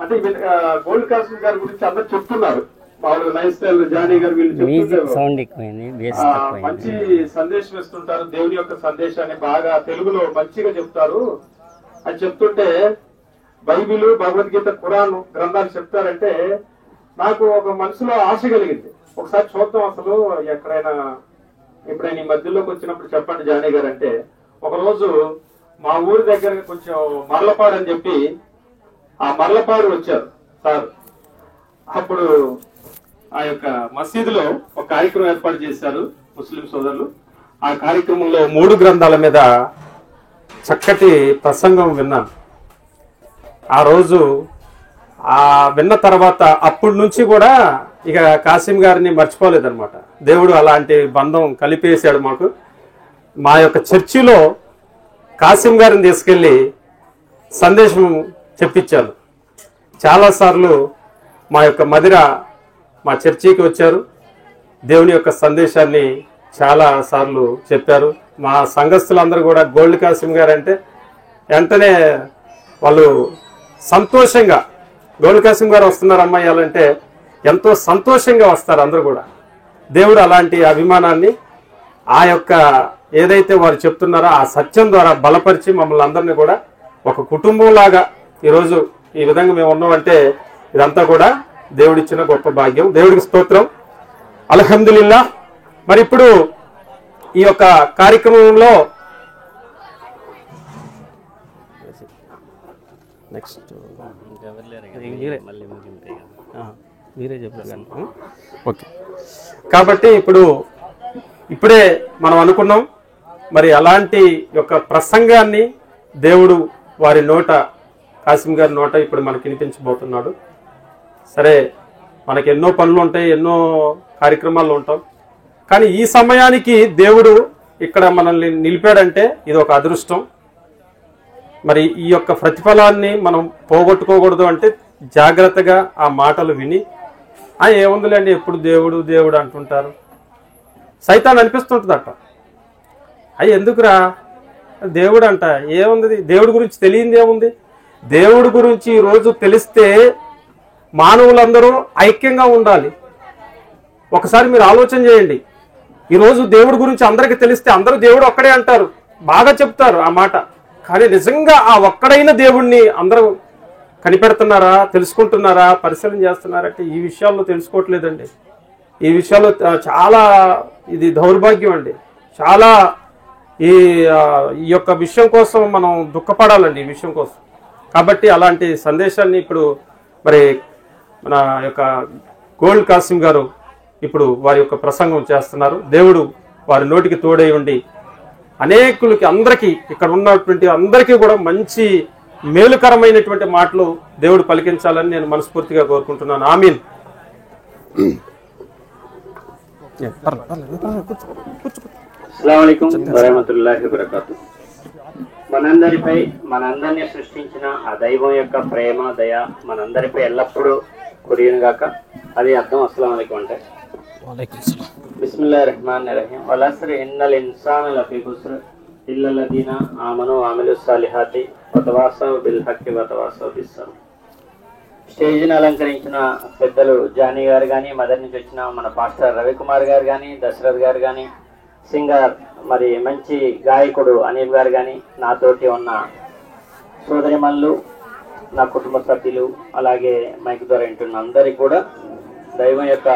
అంటే gold cosmic గారి గురించి అందరు చెప్తున్నారు. మామూలుగా లైఫ్ స్టైల్ జానీ గారు వీళ్ళు మంచి సందేశం ఇస్తుంటారు. దేవుని యొక్క సందేశాన్ని బాగా తెలుగులో మంచిగా చెప్తారు అని చెప్తుంటే, బైబిల్, భగవద్గీత, ఖురాన్ గ్రంథాలు చెప్తారంటే నాకు ఒక మనసులో ఆశ కలిగింది. ఒకసారి చూద్దాం అసలు ఎక్కడైనా ఎప్పుడైనా ఈ మధ్యలోకి వచ్చినప్పుడు చెప్పండి జానీ గారు అంటే, ఒకరోజు మా ఊరి దగ్గర కొంచెం మరలపాడు అని చెప్పి ఆ మరలపాడు వచ్చారు సార్. అప్పుడు ఆ యొక్క మసీదులో ఒక కార్యక్రమం ఏర్పాటు చేశారు ముస్లిం సోదరులు. ఆ కార్యక్రమంలో 3 గ్రంథాల మీద చక్కటి ప్రసంగం విన్నాను. ఆ రోజు ఆ విన్న తర్వాత అప్పటి నుంచి కూడా ఇక కాసిం గారిని మర్చిపోలేదన్నమాట. దేవుడు అలాంటి బంధం కలిపేశాడు మాకు. మా యొక్క చర్చిలో కాసిం గారిని తీసుకెళ్లి సందేశం చెప్పించాను. చాలాసార్లు మా యొక్క మదిర మా చర్చికి వచ్చారు, దేవుని యొక్క సందేశాన్ని చాలా సార్లు చెప్పారు. మా సంఘస్థులందరూ కూడా గోల్డ్ కాసిం గారు అంటే వెంటనే వాళ్ళు సంతోషంగా, గోల్డ్ కాసిం గారు వస్తున్నారు అమ్మాయిలంటే ఎంతో సంతోషంగా వస్తారు అందరూ కూడా. దేవుడు అలాంటి అభిమానాన్ని ఆ యొక్క ఏదైతే వారు చెప్తున్నారో ఆ సత్యం ద్వారా బలపరిచి మమ్మల్ని అందరినీ కూడా ఒక కుటుంబంలాగా ఈరోజు ఈ విధంగా మేము ఉన్నామంటే ఇదంతా కూడా దేవుడిచ్చిన గొప్ప భాగ్యం. దేవుడికి స్తోత్రం, అల్హమ్దులిల్లా. మరి ఇప్పుడు ఈ యొక్క కార్యక్రమంలో నెక్స్ట్ మీరే చెప్పారు. ఓకే, కాబట్టి ఇప్పుడే మనం అనుకున్నాం మరి అలాంటి యొక్క ప్రసంగాన్ని దేవుడు వారి నోట, కాసిం గారి నోట ఇప్పుడు మనకి వినిపించబోతున్నాడు. సరే, మనకి ఎన్నో పనులు ఉంటాయి, ఎన్నో కార్యక్రమాలు ఉంటాం, కానీ ఈ సమయానికి దేవుడు ఇక్కడ మనల్ని నిలిపాడంటే ఇది ఒక అదృష్టం. మరి ఈ యొక్క ప్రతిఫలాన్ని మనం పోగొట్టుకోకూడదు అంటే జాగ్రత్తగా ఆ మాటలు విని, ఏముందిలేండి ఎప్పుడు దేవుడు దేవుడు అంటుంటారు, సైతాన్ అనిపిస్తుంటుందట. ఎందుకురా దేవుడు అంట, ఏముంది దేవుడి గురించి తెలియంది ఏముంది? దేవుడి గురించి ఈరోజు తెలిస్తే మానవులందరూ ఐక్యంగా ఉండాలి. ఒకసారి మీరు ఆలోచన చేయండి. ఈరోజు దేవుడి గురించి అందరికీ తెలిస్తే అందరూ దేవుడు ఒక్కడే అంటారు, బాగా చెప్తారు ఆ మాట. కానీ నిజంగా ఆ ఒక్కడైన దేవుణ్ణి అందరూ కనిపెడుతున్నారా, తెలుసుకుంటున్నారా, పరిశీలన చేస్తున్నారంటే ఈ విషయాల్లో తెలుసుకోవట్లేదండి. ఈ విషయాల్లో చాలా ఇది దౌర్భాగ్యం అండి. చాలా ఈ యొక్క విషయం కోసం మనం దుఃఖపడాలండి, ఈ విషయం కోసం. కాబట్టి అలాంటి సందేశాన్ని ఇప్పుడు మరి మన యొక్క గోల్డ్ కాసిం గారు ఇప్పుడు వారి యొక్క ప్రసంగం చేస్తున్నారు. దేవుడు వారి నోటికి తోడై ఉండి అనేకులకి, అందరికీ, ఇక్కడ ఉన్నటువంటి అందరికీ కూడా మంచి మేలుకరమైనటువంటి మాటలు దేవుడు పలికించాలని నేను మనస్ఫూర్తిగా కోరుకుంటున్నాను. ఆమీన్. అస్సలాము అలైకుం వరహ్మతుల్లాహి వబరకాతుహు. మనందరినీ సృష్టించిన ఆ దైవం యొక్క ప్రేమ, దయ మనందరిపై ఎల్లప్పుడూ కురియను గాక. అది అర్థం అస్సలాము అలైకుం అంటే. బిస్మిల్లాహిర్ రహ్మానిర్ రహీం. వల్ అస్ర్ ఇన్నల్ ఇన్సాన లఫీ ఖుస్ర్ ఇల్లల్లదీన ఆమను వఅమిలుస్ సాలిహాతి వతవాసౌ బిల్ హక్కి వతవాసౌ బిస్ సబ్ర్. స్టేజ్ని అలంకరించిన పెద్దలు జానీ గారు కానీ, మదర్ నుంచి వచ్చిన మన పాస్టర్ రవికుమార్ గారు కానీ, దశరథ్ గారు కానీ, సింగర్ మరి మంచి గాయకుడు అనీఫ్ గారు కానీ, నాతోటి ఉన్న సోదరిమల్లు, నా కుటుంబ సభ్యులు, అలాగే మైక్ ద్వారా వింటున్న అందరికీ కూడా దైవం యొక్క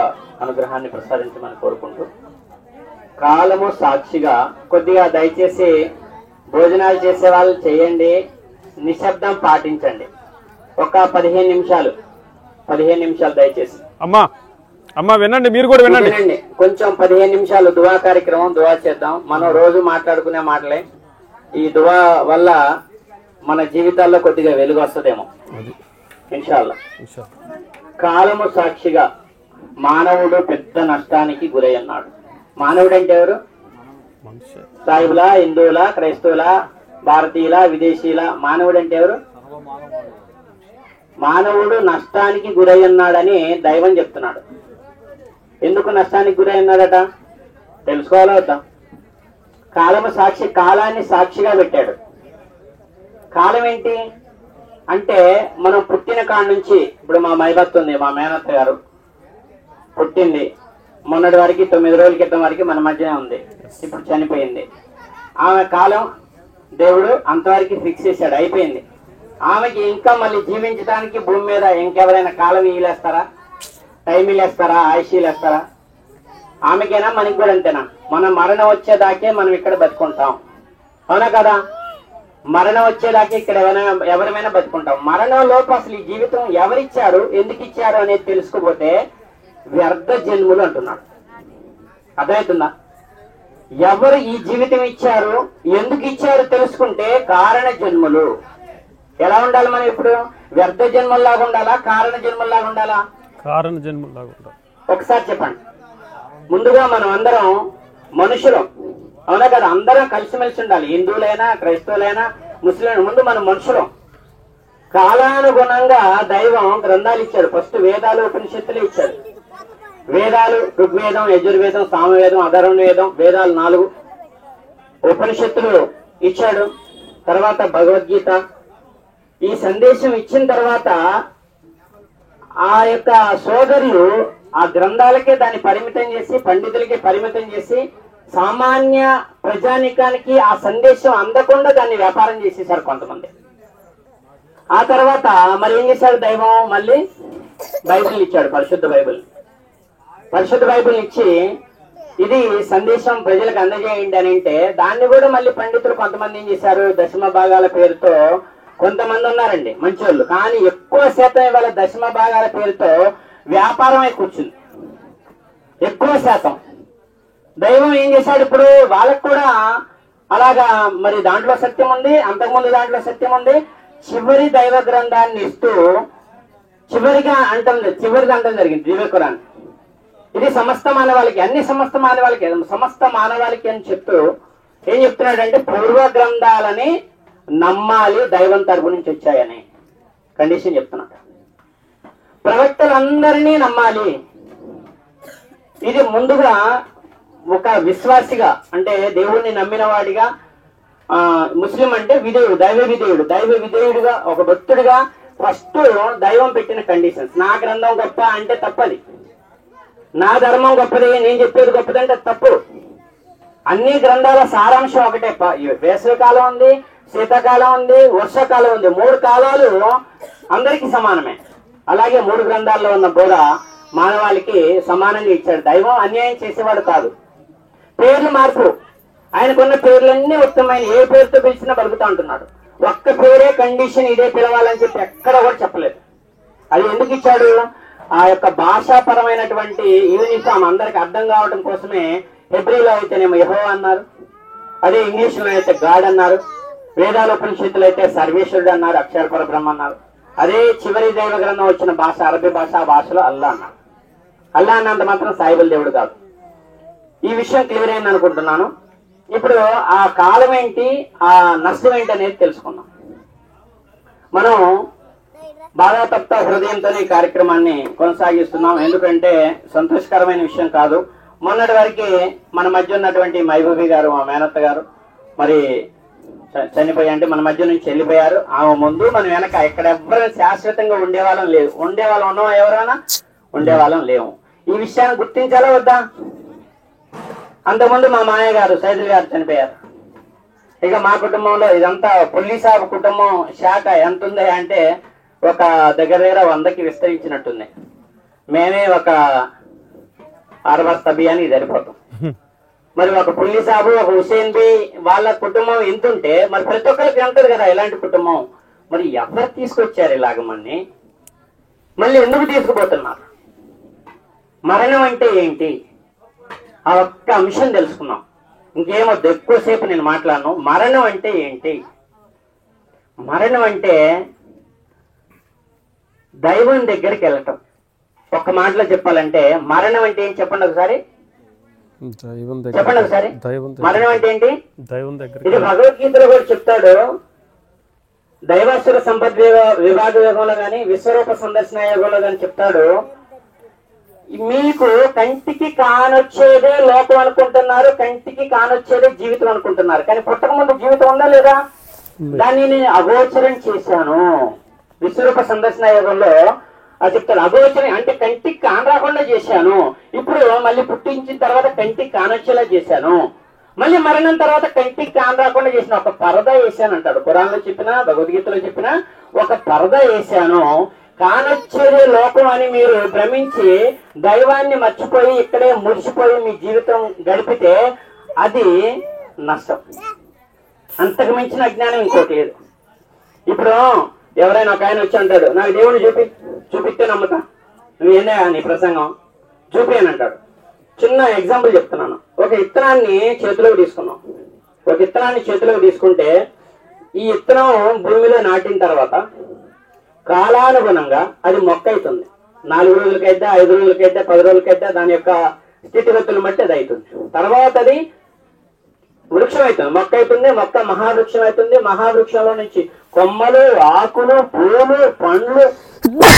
అనుగ్రహాన్ని ప్రసాదించమని కోరుకుంటూ, కాలము సాక్షిగా కొద్దిగా దయచేసి భోజనాలు చేసే వాళ్ళు చేయండి, నిశ్శబ్దం పాటించండి. ఒక 15 నిమిషాలు దయచేసి. అమ్మా వినండి, మీరు కూడా వినండి. కొంచెం 15 నిమిషాలు దువా కార్యక్రమం, దువా చేద్దాం. మనం రోజు మాట్లాడుకునే మాటలే. ఈ దువా వల్ల మన జీవితాల్లో కొద్దిగా వెలుగు వస్తుందేమో ఇన్షాల్లా. కాలము సాక్షిగా మానవుడు పెద్ద నష్టానికి గురై అన్నాడు. మానవుడు అంటే ఎవరు? సాయిబులా, హిందువులా, క్రైస్తవులా, భారతీయుల, విదేశీయుల? మానవుడు అంటే ఎవరు? మానవుడు నష్టానికి గురై ఉన్నాడని దైవం చెప్తున్నాడు. ఎందుకు నష్టానికి గురై ఉన్నాడట తెలుసుకోవాలా వద్దా? కాలము సాక్షి, కాలాన్ని సాక్షిగా పెట్టాడు. కాలం ఏంటి? అంటే మనం పుట్టిన కాడ నుంచి ఇప్పుడు మా మైబత్ ఉంది, మా మేనత్త గారు పుట్టింది మొన్నటి వరకు 9 రోజుల క్రితం వరకు మన మధ్యనే ఉంది, ఇప్పుడు చనిపోయింది. ఆమె కాలం దేవుడు అంతవరకు ఫిక్స్ చేశాడు, అయిపోయింది. ఆమెకి ఇంకా మళ్ళీ జీవించడానికి భూమి మీద ఇంకెవరైనా కాలం ఇలేస్తారా, టైం ఇలేస్తారా, ఆయుష్ ఇలేస్తారా? ఆమెకైనా మనకి కూడా అంతేనా? మన మరణం వచ్చేదాకే మనం ఇక్కడ బతుకుంటాం, అవునా కదా? మరణం వచ్చేదాకా ఇక్కడ ఎవరైనా బతుకుంటాం. మరణంలోపు అసలు ఈ జీవితం ఎవరిచ్చారు, ఎందుకు ఇచ్చారు అనేది తెలుసుకోపోతే వ్యర్థ జన్ములు అంటున్నాడు. అర్థమవుతుందా? ఎవరు ఈ జీవితం ఇచ్చారు, ఎందుకు ఇచ్చారు తెలుసుకుంటే కారణ జన్ములు. ఎలా ఉండాలి మనం ఇప్పుడు? వ్యర్థ జన్మల్లాగా ఉండాలా, కారణ జన్మల్లాగా ఉండాలా? కారణ జన్మల్లాగా ఉండాలి. ఒకసారి చెప్పండి. ముందుగా మనం అందరం మనుషులం, అవునా కదా? అందరం కలిసిమెలిసి ఉండాలి, హిందువులైనా క్రైస్తవులైనా ముస్లింలైనా. ముందు మనం మనుషులం. కాలానుగుణంగా దైవం గ్రంథాలు ఇచ్చాడు. ఫస్ట్ వేదాలు ఉపనిషత్తులు ఇచ్చాడు. వేదాలు ఋగ్వేదం, యజుర్వేదం, సామవేదం, అధర్వణ వేదం, వేదాలు 4, ఉపనిషత్తులు ఇచ్చాడు. తర్వాత భగవద్గీత. ఈ సందేశం ఇచ్చిన తర్వాత ఆ యొక్క సోదరులు ఆ గ్రంథాలకే దాన్ని పరిమితం చేసి, పండితులకి పరిమితం చేసి, సామాన్య ప్రజానికానికి ఆ సందేశం అందకుండా దాన్ని వ్యాపారం చేసేసారు కొంతమంది. ఆ తర్వాత మరి ఏం చేశాడు దైవం? మళ్ళీ బైబిల్ ఇచ్చాడు, పరిశుద్ధ బైబిల్. పరిశుద్ధ బైబిల్ ఇచ్చి ఇది సందేశం ప్రజలకు అందజేయండి అని అంటే, దాన్ని కూడా మళ్ళీ పండితులు కొంతమంది ఏం చేశారు? దశమ భాగాల పేరుతో కొంతమంది ఉన్నారండి మంచోళ్ళు, కానీ ఎక్కువ శాతం ఇవాళ దశమ భాగాల పేరుతో వ్యాపారమై కూర్చుంది. ఎక్కువ శాతం దైవం ఏం చేశాడు? ఇప్పుడు వాళ్ళకు కూడా అలాగా మరి దాంట్లో సత్యం ఉంది, అంతకుముందు దాంట్లో సత్యం ఉంది. చివరి దైవ గ్రంథాన్ని ఇస్తూ చివరిది అంటం జరిగింది దివ్య ఖురాన్. ఇది సమస్త మానవాళికి, అన్ని సమస్త మానవాళికి అని చెప్తూ ఏం చెప్తున్నాడంటే, పూర్వ గ్రంథాలని నమ్మాలి, దైవం తరపు నుంచి వచ్చాయని కండిషన్ చెప్తున్నాడు. ప్రవక్తలందరినీ నమ్మాలి. ఇది ముందుగా ఒక విశ్వాసిగా, అంటే దేవుణ్ణి నమ్మిన వాడిగా, ముస్లిం అంటే విధేయుడు, దైవ విధేయుడుగా, ఒక భక్తుడిగా ఫస్ట్ దైవం పెట్టిన కండిషన్స్. నా గ్రంథం గొప్ప అంటే తప్పది, నా ధర్మం గొప్పది, నేను చెప్పేది గొప్పది అంటే తప్పు. అన్ని గ్రంథాల సారాంశం ఒకటే. వేసవికాలం ఉంది, శీతాకాలం ఉంది, వర్షాకాలం ఉంది. 3 కాలాలు అందరికీ సమానమే. అలాగే 3 గ్రంథాల్లో ఉన్న బోధ మానవాళికి సమానంగా ఇచ్చాడు. దైవం అన్యాయం చేసేవాడు కాదు. పేర్లు మార్పు, ఆయనకున్న పేర్లన్నీ ఉత్తమమైన, ఏ పేరుతో పిలిచినా బతుకుతా ఉంటున్నాడు. ఒక్క పేరే కండిషన్, ఇదే పిలవాలని చెప్పి ఎక్కడ కూడా చెప్పలేదు. అది ఎందుకు ఇచ్చాడు? ఆ యొక్క భాషాపరమైనటువంటి యూనిఫామ్ అందరికి అర్థం కావడం కోసమే. హెబ్రీలో అయితేనేమో యెహోవా అన్నారు, అదే ఇంగ్లీష్ లో అయితే గాడ్ అన్నారు, వేదాలోపనిషత్తులు అయితే సర్వేశ్వరుడు అన్నారు, అక్షర బ్రహ్మ అన్నారు. అదే చివరి దైవ గ్రంథం వచ్చిన భాష అరబీ భాష, ఆ భాషలో అల్లా అన్నారు. అల్లా అన్నంత మాత్రం సాయిబుల్ దేవుడు కాదు. ఈ విషయం క్లియర్ అయింది అనుకుంటున్నాను. ఇప్పుడు ఆ కాలం ఏంటి, ఆ నష్టం ఏంటి అనేది తెలుసుకుందాం. మనం బాగా తప్ప హృదయంతో ఈ కార్యక్రమాన్ని కొనసాగిస్తున్నాం. ఎందుకంటే సంతోషకరమైన విషయం కాదు. మొన్నటి వరకు మన మధ్య ఉన్నటువంటి మైబూబీ గారు, మా మేనత్త గారు మరి చనిపోయి, అంటే మన మధ్య నుంచి వెళ్ళిపోయారు. ఆమె ముందు మన వెనక ఇక్కడ ఎవరైనా శాశ్వతంగా ఉండేవాళ్ళం లేవు. ఉండేవాళ్ళం ఉన్నాం, ఎవరైనా ఉండేవాళ్ళం లేవు. ఈ విషయాన్ని గుర్తించాలా వద్దా? అంతకుముందు మా మాయ గారు, సైదుల్ గారు చనిపోయారు. ఇక మా కుటుంబంలో ఇదంతా పుల్లిసాబు కుటుంబం శాఖ ఎంత ఉంది అంటే ఒక దగ్గర 100కి విస్తరించినట్టుంది. మేమే ఒక 60 బియ్యానికి సరిపోతాం. మరి ఒక పుల్లి సాబు, ఒక హుసేన్ బి, వాళ్ళ కుటుంబం ఎంత ఉంటే మరి ప్రతి ఒక్కరికి ఉంటుంది కదా ఇలాంటి కుటుంబం. మరి ఎవరు తీసుకొచ్చారు ఇలాగ మన్ని? మళ్ళీ ఎందుకు తీసుకుపోతున్నారు? మరణం అంటే ఏంటి? ఆ ఒక్క అంశం తెలుసుకున్నాం. ఇంకేమొద్దు, ఎక్కువసేపు నేను మాట్లాడను. మరణం అంటే ఏంటి? మరణం అంటే దైవం దగ్గరికి వెళ్ళటం. ఒక్క మాటలో చెప్పాలంటే మరణం అంటే ఏంటి చెప్పండి ఒకసారి. చెప్పండి ఒకసారి, మరణం అంటే ఏంటి? ఇది భగవద్గీతలో కూడా చెప్తాడు. దైవాసుర సంపద్ విభాగ యోగంలో గాని, విశ్వరూప సందర్శన యోగంలో గాని చెప్తాడు, మీకు కంటికి కానొచ్చేదే లోకం అనుకుంటున్నారు, కంటికి కానొచ్చేదే జీవితం అనుకుంటున్నారు. కానీ పుట్టక ముందు జీవితం ఉందా లేదా? దాన్ని నేను అగోచరం చేశాను. విశ్వరూప సందర్శన యోగంలో అది చెప్తాను. అగోచరం అంటే కంటికి కానరాకుండా చేశాను, ఇప్పుడు మళ్ళీ పుట్టించిన తర్వాత కంటికి కానొచ్చేలా చేశాను, మళ్ళీ మరణం తర్వాత కంటికి కానరాకుండా చేసిన ఒక పరదా వేశాను అంటాడు. ఖురాన్లో చెప్పిన, భగవద్గీతలో చెప్పిన ఒక పరదా వేశాను. కానొచ్చేదే లోకం అని మీరు భ్రమించి దైవాన్ని మర్చిపోయి ఇక్కడే మురిసిపోయి మీ జీవితం గడిపితే అది నష్టం. అంతకు మించిన అజ్ఞానం ఇంకోటి లేదు. ఇప్పుడు ఎవరైనా ఒక ఆయన వచ్చి అంటాడు, నాకు దేవుని చూపిస్తే నమ్ముతా, నువ్వేందా నీ ప్రసంగం చూపి అని అంటాడు. చిన్న ఎగ్జాంపుల్ చెప్తున్నాను. ఒక ఇత్తనాన్ని చేతిలోకి తీసుకున్నాం. ఒక ఇత్తనాన్ని చేతిలోకి తీసుకుంటే ఈ ఇత్తనం భూమిలో నాటిన తర్వాత కాలానుగుణంగా అది మొక్క అవుతుంది. 4 రోజులకైతే, 5 రోజులకైతే, 10 రోజులకైతే దాని యొక్క స్థితిగతులను బట్టి అది అవుతుంది. తర్వాత అది వృక్షం అవుతుంది, మొక్క అవుతుంది. మొక్క మహావృక్షం అవుతుంది. మహావృక్షంలో నుంచి కొమ్మలు, ఆకులు, పూలు, పండ్లు,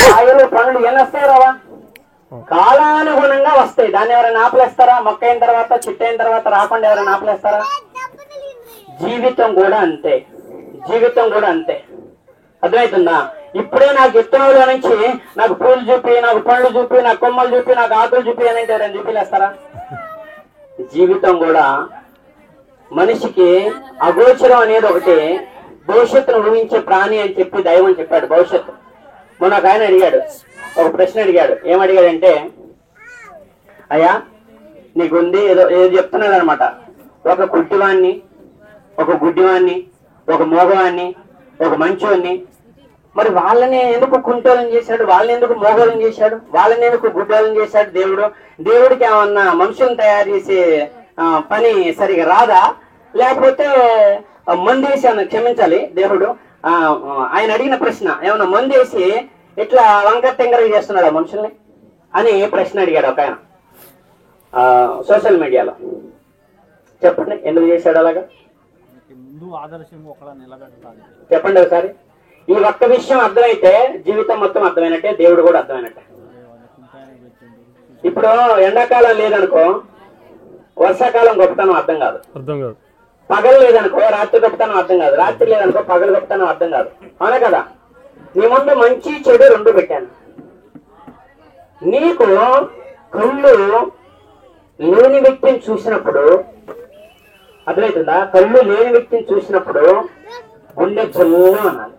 కాయలు, పండ్లు ఏం వస్తాయి రావా? కాలానుగుణంగా వస్తాయి. దాన్ని ఎవరైనా ఆపలేస్తారా? మొక్క అయిన తర్వాత, చెట్టు అయిన తర్వాత రాకుండా ఎవరైనా ఆపలేస్తారా? జీవితం కూడా అంతే. జీవితం కూడా అంతే. అర్థమవుతుందా? ఇప్పుడే నాకు విత్తనంలో నుంచి నాకు పూలు చూపి, నాకు పండ్లు చూపి, నాకు కొమ్మలు చూపి, నాకు ఆకులు చూపి అని ఎవరైనా చూపిలేస్తారా? జీవితం కూడా మనిషికి అగోచరం అనేది ఒకటి. భవిష్యత్తును ఊహించే ప్రాణి అని చెప్పి దైవం చెప్పాడు. భవిష్యత్తు మొన్న ఒక ఆయన అడిగాడు, ఒక ప్రశ్న అడిగాడు. ఏమడిగాడంటే, అయ్యా నీకుంది ఏదో చెప్తున్నాడు అనమాట. ఒక కుంటివాణ్ణి, ఒక గుడ్డివాణ్ణి, ఒక మోగవాణ్ణి, ఒక మంచోన్ని, మరి వాళ్ళని ఎందుకు కుంటోలను చేశాడు? వాళ్ళని ఎందుకు మోగోలను చేశాడు? వాళ్ళని ఎందుకు గుడ్డోలను చేశాడు దేవుడు? దేవుడికి ఏమన్నా మనుషులను తయారు చేసే పని సరిగా రాదా? లేకపోతే మందేసి అన్న, క్షమించాలి దేవుడు, ఆయన అడిగిన ప్రశ్న ఏమన్నా మందేసి ఇట్లా వంకర టెంకరగా చేస్తున్నాడా మనుషుల్ని అని ప్రశ్న అడిగాడు ఒక ఆయన సోషల్ మీడియాలో. చెప్పండి, ఎందుకు చేశాడు అలాగా? చెప్పండి ఒకసారి. ఈ ఒక్క విషయం అర్థమైతే జీవితం మొత్తం అర్థమైనట్టే, దేవుడు కూడా అర్థమైనట్టే. ఇప్పుడు ఎండాకాలం లేదనుకో వర్షాకాలం గొప్పతనం అర్థం కాదు. పగలు లేదనుకో రాత్రి గొప్పతనం అర్థం కాదు. రాత్రి లేదనుకో పగలు గొప్పతనం అర్థం కాదు. అవునా కదా? నీ ముందు మంచి చెడు 2 పెట్టాను. నీకు కళ్ళు లేని వ్యక్తిని చూసినప్పుడు అర్థమవుతుందా? కళ్ళు లేని వ్యక్తిని చూసినప్పుడు గుండె చల్లు అనాలి.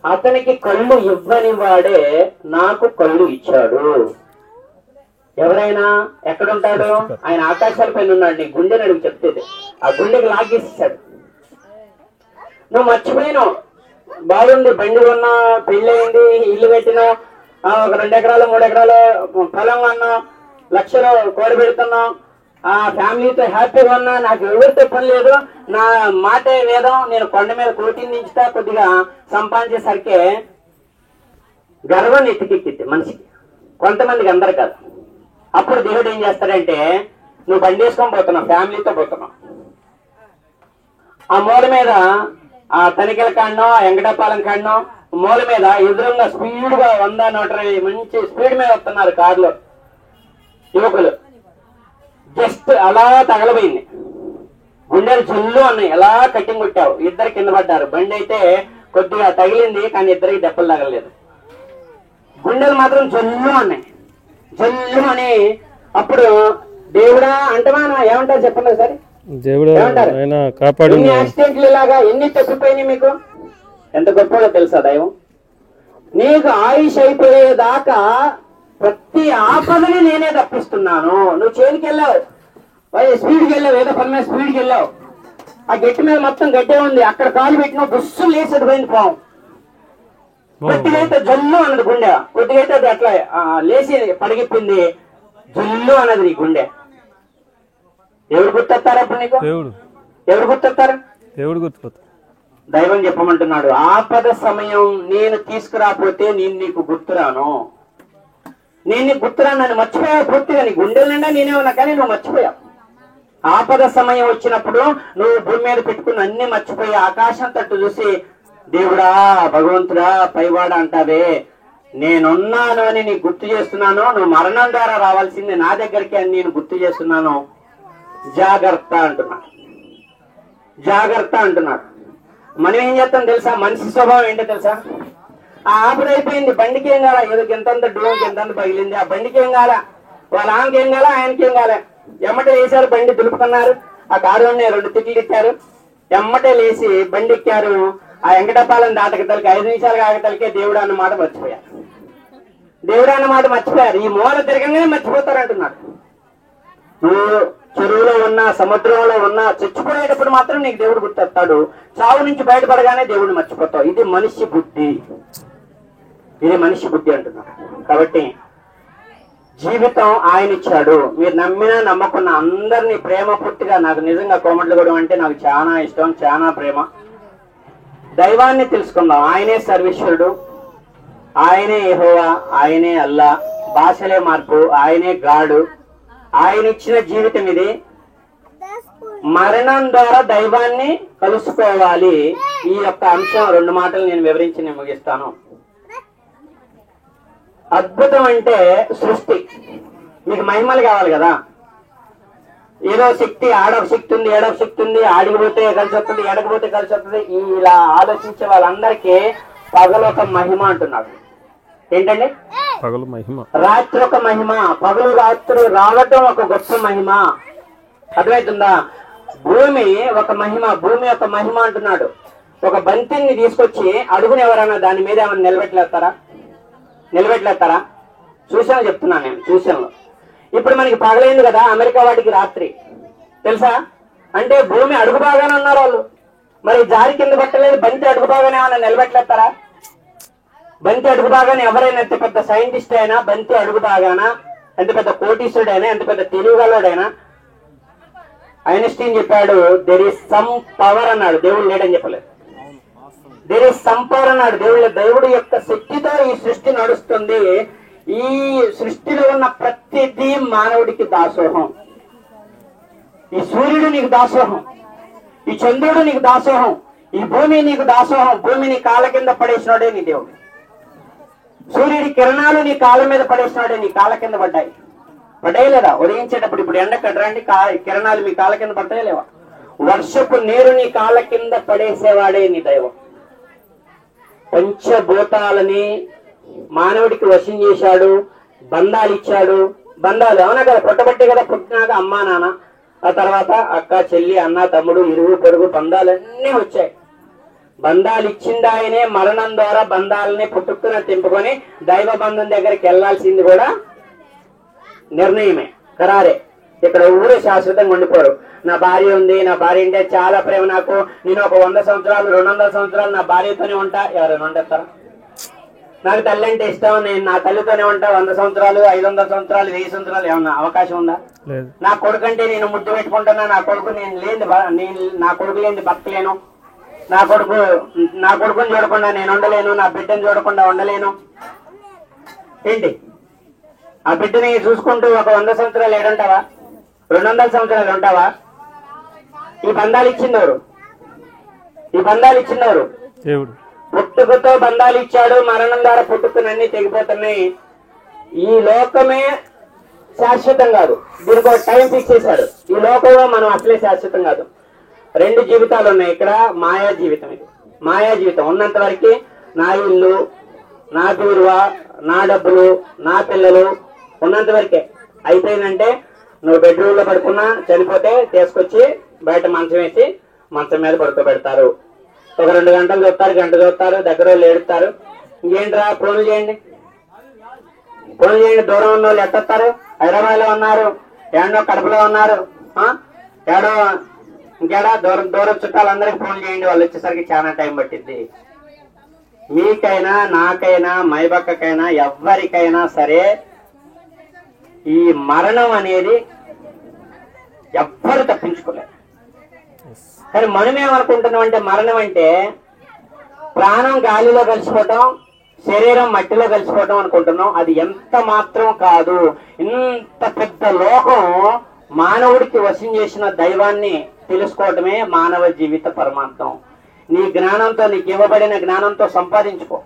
అతనికి కళ్ళు ఇవ్వని వాడే నాకు కళ్ళు ఇచ్చాడు. ఎవరైనా ఎక్కడుంటాడు? ఆయన ఆకాశాల పైన ఉన్నాడు. నీ గుండెని అడిగి చెప్తే ఆ గుండెకి లాగేసిస్తాడు. నువ్వు మర్చిపోయినావు, బాగుంది, బండి కొన్నా, పెళ్ళయింది, ఇల్లు కట్టినా, ఒక 2 ఎకరాలు 3 ఎకరాలు పొలం కొన్నా, లక్షలు కూడబెడుతున్నావు, ఆ ఫ్యామిలీతో హ్యాపీగా ఉన్నా, నాకు ఎవరితో పని లేదు, నా మాటే వేదం, నేను కొండ మీద కోటిని దించుతా, కొద్దిగా సంపాదించేసరికి గర్వం ఎత్తికెక్కిద్ది మనిషికి. కొంతమందికి అందరు కాదు. అప్పుడు దేవుడు ఏం చేస్తాడంటే, నువ్వు బండి వేసుకొని పోతున్నావు, ఫ్యామిలీతో పోతున్నావు, ఆ మూల మీద ఆ తనిఖీల కాడనో వెంకటపాలెం కాడనో మూల మీద ఎదురుగా స్పీడ్ గా 100-120 మంచి స్పీడ్ మీద వస్తున్నారు కార్లో యువకులు. జస్ట్ అలా తగలబోయింది, గుండెలు జల్లు అన్నాయి. ఎలా కట్టింగ్ కొట్టావు, 2 కింద పడ్డారు. బండి అయితే కొద్దిగా తగిలింది కానీ 2కి దెబ్బలు తగలలేదు. గుండెలు మాత్రం జల్లు అన్నాయి, జల్లు అని. అప్పుడు దేవుడా అంటమా ఏమంటారు చెప్పండి సరే? ఎన్ని యాక్సిడెంట్లు ఇలాగా ఎన్ని తప్పిపోయినాయి మీకు? ఎంత గొప్పగా తెలుసా దైవం? నీకు ఆయుష్ అయిపోయేదాకా ప్రతి ఆపదని నేనే తప్పిస్తున్నాను. నువ్వు చేతికి వెళ్ళావు, స్పీడ్కి వెళ్ళావు, ఏదో పని మీద స్పీడ్కి వెళ్ళావు, ఆ గట్టి మీద మొత్తం గడ్డే ఉంది, అక్కడ కాలు పెట్టిన బుస్సు లేసేది పోయింది పాము. కొద్దిగా అయితే జల్లు అన్నది గుండె, కొద్దిగా అయితే అది అట్లా లేచి పడిగిప్పింది, జల్లు అన్నది నీ గుండె. ఎవరు గుర్తొస్తారు అప్పుడు నీకు? ఎవరు గుర్తొస్తారు? దేవుడు గుర్తుపోతారు. దైవం చెప్పమంటున్నాడు, ఆపద సమయం నేను తీసుకురాకపోతే నేను నీకు గుర్తురాను. నేను నీకు గుర్తురాను, నన్ను మర్చిపోయావు పూర్తిగా. నీ గుండెల నిండా నేనే ఉన్నా కానీ నువ్వు మర్చిపోయావు. ఆపద సమయం వచ్చినప్పుడు నువ్వు భూమి మీద పెట్టుకున్న అన్ని మర్చిపోయి ఆకాశం తట్టు చూసి దేవుడా, భగవంతుడా, పైవాడా అంటావే, నేనున్నాను అని నీకు గుర్తు చేస్తున్నాను. నువ్వు మరణం ద్వారా రావాల్సింది నా దగ్గరికి అని నేను గుర్తు చేస్తున్నాను. జాగ్రత్త అంటున్నాడు, జాగ్రత్త అంటున్నాడు. మనం ఏం చేస్తాం తెలుసా? మనిషి స్వభావం ఏంటో తెలుసా? ఆ ఆపద అయిపోయింది, బండికి ఏం కాల, ఏదో గింతంత డూమ్ గింతంత పగిలింది, ఆ బండికి ఏం కాల, వాళ్ళ ఆమెకి ఏం కాల, ఆయనకి ఏం కాల. ఎమ్మటే వేశారు, బండి దులుపుకున్నారు, ఆ కారు 2 తిట్లు ఇచ్చారు, ఎమ్మటే లేచి బండి ఎక్కారు. ఆ వెంకటపాలెం దాటకతలకి 5 నిమిషాలు ఆగతలకే దేవుడు అన్నమాట మర్చిపోయారు. దేవుడు అన్నమాట మర్చిపోయారు. ఈ మూల తిరగనే మర్చిపోతారు అంటున్నాడు. నువ్వు చెరువులో ఉన్నా, సముద్రంలో ఉన్నా, చచ్చిపోయేటప్పుడు మాత్రం నీకు దేవుడు గుర్తొస్తాడు. చావు నుంచి బయటపడగానే దేవుడిని మర్చిపోతావు. ఇది మనిషి బుద్ధి, ఇది మనిషి బుద్ధి అంటున్నాడు. కాబట్టి జీవితం ఆయన ఇచ్చాడు. మీరు నమ్మినా నమ్మకున్న అందరినీ ప్రేమ పూర్తిగా, నాకు నిజంగా కోమట్లగూడెం అంటే నాకు చాలా ఇష్టం, చాలా ప్రేమ. దైవాన్ని తెలుసుకుందాం. ఆయనే సర్వేశ్వరుడు, ఆయనే యెహోవా, ఆయనే అల్లా, భాషలే మార్పు, ఆయనే గాడు. ఆయన ఇచ్చిన జీవితం ఇది. మరణం ద్వారా దైవాన్ని కలుసుకోవాలి. ఈ యొక్క అంశం 2 మాటలు నేను వివరించి నేను ముగిస్తాను. అద్భుతం అంటే సృష్టి. మీకు మహిమలు కావాలి కదా, ఏదో శక్తి, ఆడొక శక్తి ఉంది, ఏడొక శక్తి ఉంది, ఆడిగిపోతే కలిసి వస్తుంది, ఎడకపోతే కలిసి వస్తుంది, ఇలా ఆలోచించే వాళ్ళందరికీ పగలు ఒక మహిమ అంటున్నాడు. ఏంటండి? పగలు మహిమ, రాత్రి ఒక మహిమ, పగలు రాత్రి రావటం ఒక గొప్ప మహిమ. అర్థమవుతుందా? భూమి ఒక మహిమ, భూమి ఒక మహిమ అంటున్నాడు. ఒక బంతిని తీసుకొచ్చి అడుగుని ఎవరైనా దాని మీద ఏమైనా నిలబెట్టలేస్తారా? చూసాను, చెప్తున్నాను నేను, చూసాను. ఇప్పుడు మనకి పగలైంది కదా, అమెరికా వాటికి రాత్రి, తెలుసా? అంటే భూమి అడుగు బాగానే ఉన్నారు వాళ్ళు. మరి జారి కింద పట్టలేదు, బంతి అడుగు బాగానే ఏమైనా నిలబెట్టలేస్తారా? బంతి అడుగు బాగానే ఎవరైనా, ఎంత పెద్ద సైంటిస్ట్ అయినా, బంతి అడుగు బాగానా, ఎంత పెద్ద కోటీశ్వరుడైనా, ఎంత పెద్ద తెలివిగలడైనా, ఐన్స్టీన్ చెప్పాడు దెర్ ఈస్ సమ్ పవర్ అన్నాడు, దేవుడు లేడని చెప్పలేదు. దెర్ ఈస్ సమ్ పవర్ అన్నాడు. దేవుడి యొక్క శక్తితో ఈ సృష్టి నడుస్తుంది. ఈ సృష్టిలో ఉన్న ప్రతిదీ మానవుడికి దాసోహం. ఈ సూర్యుడు నీకు దాసోహం, ఈ చంద్రుడు నీకు దాసోహం, ఈ భూమి నీకు దాసోహం. భూమిని కాళ్ళ కింద పడేసినాడే నీ దేవుడు. సూర్యుడి కిరణాలు నీ కాళ్ళ మీద పడేసినాడే, నీ కాళ్ళ కింద పడ్డాయిలేదా? ఉదయించేటప్పుడు ఇప్పుడు ఎండ కట్టరండి, కిరణాలు మీ కాళ్ళ కింద పడతాయా లేవా? వర్షపు నీరు నీ కాళ్ళ కింద పడేసేవాడే నీ దైవం. పంచభూతాలని మానవుడికి వశం చేశాడు, బంధాలు ఇచ్చాడు. బంధాలు అవునా కదా, పుట్టబట్టే కదా, పుట్టినాక అమ్మా నాన్న, ఆ తర్వాత అక్క చెల్లి, అన్న తమ్ముడు, ఇరుగు పొరుగు బంధాలన్నీ వచ్చాయి. బంధాలు ఇచ్చింది ఆయనే. మరణం ద్వారా బంధాలని పుట్టుకుని తెంపుకొని దైవ బంధం దగ్గరికి వెళ్లాల్సింది కూడా నిర్ణయమే, ఖరారే. ఇక్కడ ఊరే శాశ్వతంగా ఉండిపోరు. నా భార్య ఉంది, నా భార్య అంటే చాలా ప్రేమ నాకు, నేను ఒక 100 సంవత్సరాలు 200 సంవత్సరాలు నా భార్యతోనే ఉంటా. ఎవరైనా ఉండేస్తారా? నాకు తల్లి అంటే ఇష్టం, నేను నా తల్లితోనే ఉంటా 100 సంవత్సరాలు 500 సంవత్సరాలు 1000 సంవత్సరాలు. ఏమన్నా అవకాశం ఉందా? నా కొడుకు అంటే నేను ముద్దు పెట్టుకుంటున్నా, నా కొడుకు నా కొడుకు లేని బతకలేను, నా కొడుకుని చూడకుండా నేను ఉండలేను, నా బిడ్డను చూడకుండా ఉండలేను. ఏంటి? ఆ బిడ్డని చూసుకుంటూ ఒక 100 సంవత్సరాలు ఏడుంటావా? 200 సంవత్సరాలు ఉంటావా? ఈ బంధాలు ఇచ్చిందెవరు? దేవుడు. పుట్టుకతో బంధాలు ఇచ్చాడు, మరణం ద్వారా పుట్టుకునన్నీ తెగిపోతున్నాయి. ఈ లోకమే శాశ్వతం కాదు, దీనికి ఒక టైం ఫిక్స్ చేశాడు. ఈ లోకంలో మనం అసలే శాశ్వతం కాదు. 2 జీవితాలు ఉన్నాయి ఇక్కడ. మాయా జీవితం, ఇది మాయా జీవితం. ఉన్నంత వరకు నా ఇల్లు, నా బీరువా, నా డబ్బులు, నా పిల్లలు ఉన్నంత వరకే. అయిపోయిందంటే నువ్వు బెడ్రూమ్ లో పడుకున్నా, చనిపోతే తీసుకొచ్చి బయట మంచం వేసి మంచం మీద పడుకోబెడతారు. ఒక 2 గంటలు చూస్తారు, గంట చూస్తారు, దగ్గర వాళ్ళు ఏడుస్తారు. ఇంకేంట్రా ఫోన్లు చేయండి. దూరం ఉన్న వాళ్ళు ఎట్టొస్తారు? హైదరాబాద్ లో ఉన్నారు, ఏడో కడపలో ఉన్నారు, ఏడో ఇంకేడా దూరం చుట్టాలందరికీ ఫోన్ చేయండి. వాళ్ళు వచ్చేసరికి చాలా టైం పట్టింది. మీకైనా, నాకైనా, మైబక్కకైనా, ఎవ్వరికైనా సరే ఈ మరణం అనేది ఎవ్వరు తప్పించుకోలేరు. కానీ మనం ఏమనుకుంటున్నాం అంటే మరణం అంటే ప్రాణం గాలిలో కలిసిపోవటం, శరీరం మట్టిలో కలిసిపోవటం అనుకుంటున్నాం. అది ఎంత మాత్రం కాదు. ఇంత పెద్ద లోకం మానవుడికి వశం చేసిన దైవాన్ని తెలుసుకోవటమే మానవ జీవిత పరమార్థం. నీ జ్ఞానంతో, నీకు ఇవ్వబడిన జ్ఞానంతో సంపాదించుకో,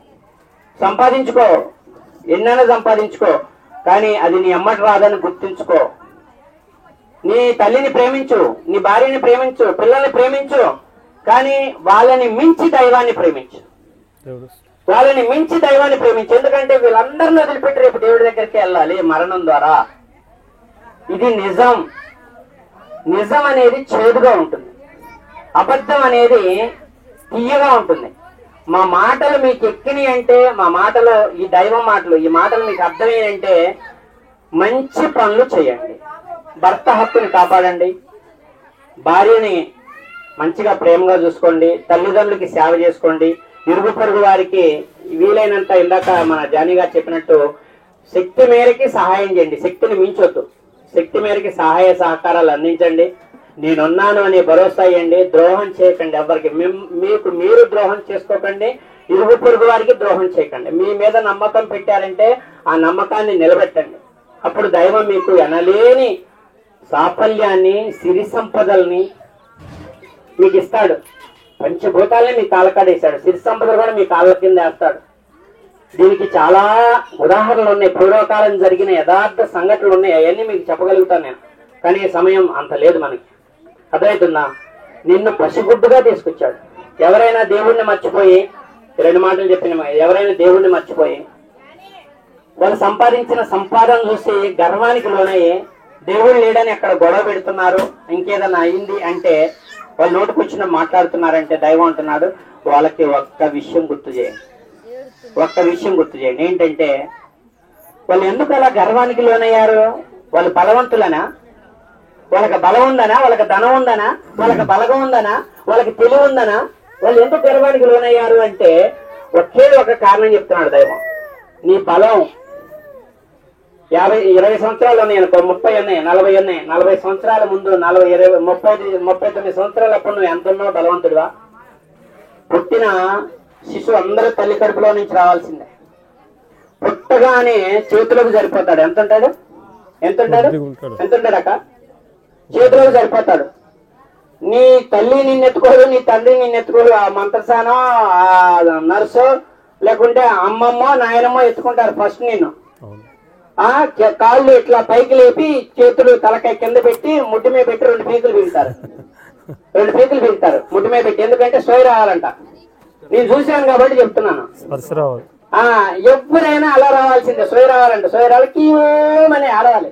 ఎన్నైనా సంపాదించుకో, కానీ అది నీ అమ్మటి రాదని గుర్తుంచుకో. నీ తల్లిని ప్రేమించు, నీ భార్యని ప్రేమించు, పిల్లల్ని ప్రేమించు, కానీ వాళ్ళని మించి దైవాన్ని ప్రేమించు. వాళ్ళని మించి దైవాన్ని ప్రేమించు. ఎందుకంటే వీళ్ళందరినీ వదిలిపెట్టి రేపు దేవుడి దగ్గరికి వెళ్ళాలి మరణం ద్వారా. ఇది నిజం. నిజం అనేది చేదుగా ఉంటుంది, అబద్ధం అనేది తీయగా ఉంటుంది. మా మాటలు మీకు ఎక్కినాయి అంటే, మా మాటలు ఈ దైవం మాటలు, ఈ మాటలు మీకు అర్థమయ్యాయంటే మంచి పనులు చేయండి. భర్త హక్కుని కాపాడండి, భార్యని మంచిగా ప్రేమగా చూసుకోండి, తల్లిదండ్రులకి సేవ చేసుకోండి, ఇరుగు పొరుగు వారికి వీలైనంత ఇందాక మన జానీ గారు చెప్పినట్టు శక్తి మేరకి సహాయం చేయండి. శక్తిని మించొద్దు, శక్తి మేరకి సహాయ సహకారాలు అందించండి. నేనున్నాను అనే భరోసా ఇవ్వండి. ద్రోహం చేయకండి ఎవరికి. మీకు మీరు ద్రోహం చేసుకోకండి, ఇరుగు పొరుగు వారికి ద్రోహం చేయకండి. మీ మీద నమ్మకం పెట్టారంటే ఆ నమ్మకాన్ని నిలబెట్టండి. అప్పుడు దైవం మీకు ఎనలేని సాఫల్యాన్ని, సిరి సంపదల్ని మీకు ఇస్తాడు. పంచభూతాలని మీ కాళ్ళకాడేశాడు, సిరి సంపదలు కూడా మీ కాళ్ళ కింద వేస్తాడు. దీనికి చాలా ఉదాహరణలు ఉన్నాయి. పూర్వకాలం జరిగిన యథార్థ సంఘటనలు ఉన్నాయి. అవన్నీ మీకు చెప్పగలుగుతాను నేను, కానీ సమయం అంత లేదు మనకి. అర్థమవుతుందా? నిన్ను పసిగుడ్డుగా తీసుకొచ్చాడు. ఎవరైనా దేవుణ్ణి మర్చిపోయి, రెండు మాటలు చెప్పిన, ఎవరైనా దేవుణ్ణి మర్చిపోయి వాళ్ళు సంపాదించిన సంపాదన చూసి గర్వానికి లోనయ్యి దేవుడు లేడని అక్కడ గొడవ పెడుతున్నారు, ఇంకేదన్నా అయింది అంటే వాళ్ళు నోటుకొచ్చిన మాట్లాడుతున్నారంటే దైవం అంటున్నాడు వాళ్ళకి ఒక్క విషయం గుర్తు చేయండి. ఒక్క విషయం గుర్తు చేయండి. ఏంటంటే వాళ్ళు ఎందుకు అలా గర్వానికి లోనయ్యారు? వాళ్ళు బలవంతులనా? వాళ్ళకి బలం ఉందనా? వాళ్ళకి ధనం ఉందనా? వాళ్ళకి బలగం ఉందనా? వాళ్ళకి తెలివి ఉందనా? వాళ్ళు ఎందుకు గర్వానికి లోనయ్యారు అంటే ఒకే ఒక కారణం చెప్తున్నాడు దైవం. నీ బలం 20 సంవత్సరాలు ఉన్నాయి అనుకో, 30 ఉన్నాయి, 40 ఉన్నాయి. 40 సంవత్సరాల ముందు 39 సంవత్సరాలప్పుడు నువ్వు ఎంత ఉన్నావు? బలవంతుడివా? పుట్టిన శిశువు అందరూ తల్లి కడుపులో నుంచి రావాల్సిందే. పుట్టగానే చేతులకు సరిపోతాడు. ఎంత ఉంటాడు? అక్క? చేతులకు సరిపోతాడు. నీ తల్లి నిన్నెత్తుకోదు, నీ తండ్రి నిన్నెత్తుకోదు. ఆ మంత్రసానో, ఆ నర్సో, లేకుంటే అమ్మమ్మో నాయనమ్మో ఎత్తుకుంటారు ఫస్ట్ నిన్ను. కాళ్ళు ఇట్లా పైకి లేపి చేతులు తలకాయ కింద పెట్టి ముడ్డు మీద పెట్టి 2 పీకులు పీకుతారు. 2 పీకులు పీకుతారు ముడ్డు మీద పెట్టి. ఎందుకంటే సోయి రావాలంట. నేను చూశాను కాబట్టి చెప్తున్నాను. ఎవరైనా అలా రావాల్సిందే. సోయి రావాలంట. సోయి రావాలి, కీమని ఆడవాలి.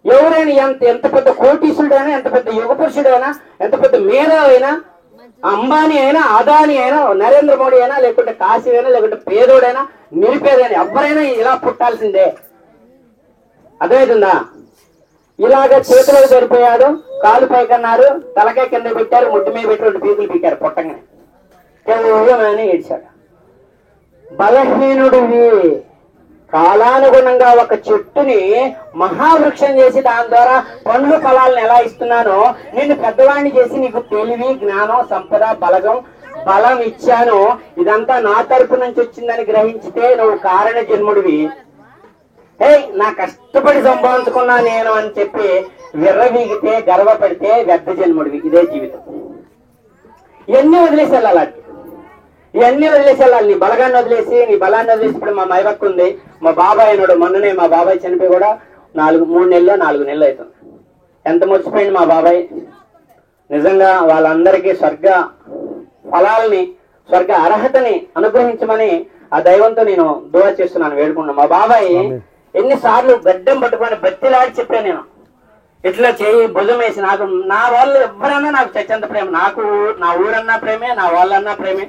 ఎవరైనా ఎంత పెద్ద కోటీశ్వరుడైనా, ఎంత పెద్ద యుగ పురుషుడైనా, ఎంత పెద్ద మేధావైనా, అంబానీ అయినా, అదానీ అయినా, నరేంద్ర మోడీ అయినా, లేకుంటే కాశీ అయినా, లేకుంటే పేదోడైనా, నిరుపేదైనా, ఎవరైనా ఇలా పుట్టాల్సిందే. అర్థమవుతుందా? ఇలాగ చేతులకు సరిపోయాడు, కాలు పైకన్నారు, తలకాయ కింద పెట్టారు, ముడ్డు మీద పెట్టి 2 పీకులు పీకారు. పుట్టంగానే కేవలం ఏడ్చాడు. బలహీనుడివి. కాలానుగుణంగా ఒక చెట్టుని మహావృక్షం చేసి దాని ద్వారా పండ్లు ఫలాలను ఎలా ఇస్తున్నానో నిన్ను పెద్దవాడిని చేసి నీకు తెలివి, జ్ఞానం, సంపద, బలం ఇచ్చాను. ఇదంతా నా తరపు నుంచి వచ్చిందని గ్రహించితే నువ్వు కారణ జన్ముడివి. నా కష్టపడి సంపాదించుకున్నా నేను అని చెప్పి విర్రవీగితే, గర్వపడితే వ్యర్థ జన్ముడివి. ఇదే జీవితం. ఇవన్నీ వదిలేసి వెళ్ళాలి. ఇవన్నీ వదిలేసి వెళ్ళాలి. నీ బలగాన్ని వదిలేసి, నీ బలాన్ని వదిలేసి. ఇప్పుడు మా మైవక్కు ఉంది, మా బాబాయ్ అన్నాడు. మొన్ననే మా బాబాయ్ చనిపోయి కూడా 3 నెలలు 4 నెలలు అవుతుంది. ఎంత ముచ్చిపోయింది మా బాబాయ్. నిజంగా వాళ్ళందరికీ స్వర్గ ఫలాల్ని, స్వర్గ అర్హతని అనుగ్రహించమని ఆ దైవంతో నేను దువా చేస్తున్నాను, వేడుకున్నాను. మా బాబాయ్ ఎన్నిసార్లు గడ్డం పట్టుకొని బతిలాడి చెప్పాను నేను, ఇట్లా చేయి, భుజం వేసి. నాకు నా వాళ్ళు ఎవరన్నా నాకు చచ్చంత ప్రేమ. నాకు నా ఊరన్నా ప్రేమే, నా వాళ్ళన్నా ప్రేమే.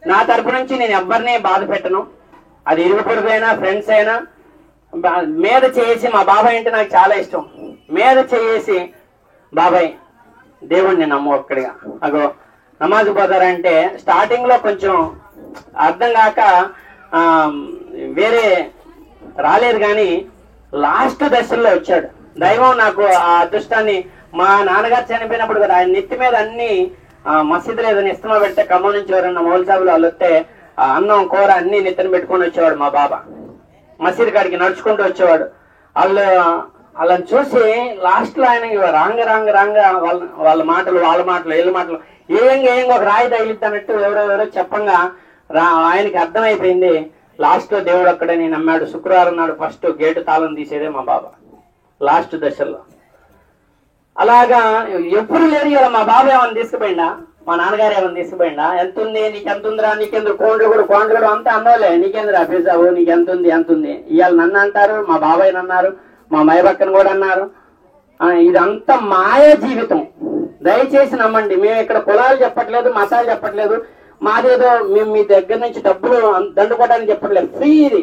నా తరపు నుంచి నేను ఎవరిని బాధ పెట్టను. అది ఇరుగు పొరుగు అయినా, ఫ్రెండ్స్ అయినా. మీద చేసి, మా బాబాయ్ అంటే నాకు చాలా ఇష్టం. మీద చేసి, బాబాయ్ దేవుణ్ణి నమ్ము ఒక్కడిగా. అగో నమాజ్ పోతారంటే స్టార్టింగ్ లో కొంచెం అర్థం కాక వేరే రాలేదు, కానీ లాస్ట్ దశల్లో వచ్చాడు దైవం. నాకు ఆ అదృష్టాన్ని, మా నాన్నగారు చనిపోయినప్పుడు కదా ఆయన నెత్తి మీద అన్ని మసీదులు ఏదైనా ఇస్తమా పెడితే ఖమ్మం నుంచి ఎవరన్నా మౌల్ సాబులు వాళ్ళు వస్తే అన్నం కూర అన్ని నెత్తిన పెట్టుకొని వచ్చేవాడు మా బాబా. మసీదు కాడికి నడుచుకుంటూ వచ్చేవాడు. వాళ్ళని చూసి లాస్ట్ లో ఆయన రాంగ వాళ్ళ మాటలు, వీళ్ళ మాటలు ఏంగా ఒక రాయి తగిలిద్దన్నట్టు ఎవరెవరో చెప్పంగా ఆయనకి అర్థమైపోయింది. లాస్ట్ లో దేవుడు అక్కడే నేను నమ్మాడు. శుక్రవారం నాడు ఫస్ట్ గేటు తాళం తీసేదే మా బాబా లాస్ట్ దశల్లో. అలాగా ఎప్పుడు లేరు. ఇలా మా బాబా ఏమన్నా తీసుకుపోయిందా? మా నాన్నగారు ఏమైనా తీసుకుపోయిందా? ఎంత ఉంది, నీకు ఎంత ఉందిరా, నీకెందుకు కోండ్లు అంతా అన్నోలే, నీకెందురా పిజ్జావు, నీకు ఎంత ఉంది. ఇవాళ నన్ను అంటారు, మా బాబాయ్ అన్నారు, మా మైబక్కను కూడా అన్నారు. ఇదంతా మాయ జీవితం. దయచేసి నమ్మండి. మేము ఇక్కడ కులాలు చెప్పట్లేదు, మతాలు చెప్పట్లేదు. మాదేదో మేము మీ దగ్గర నుంచి డబ్బులు దండుకోవడానికి చెప్పట్లేదు. ఫ్రీ ఇది.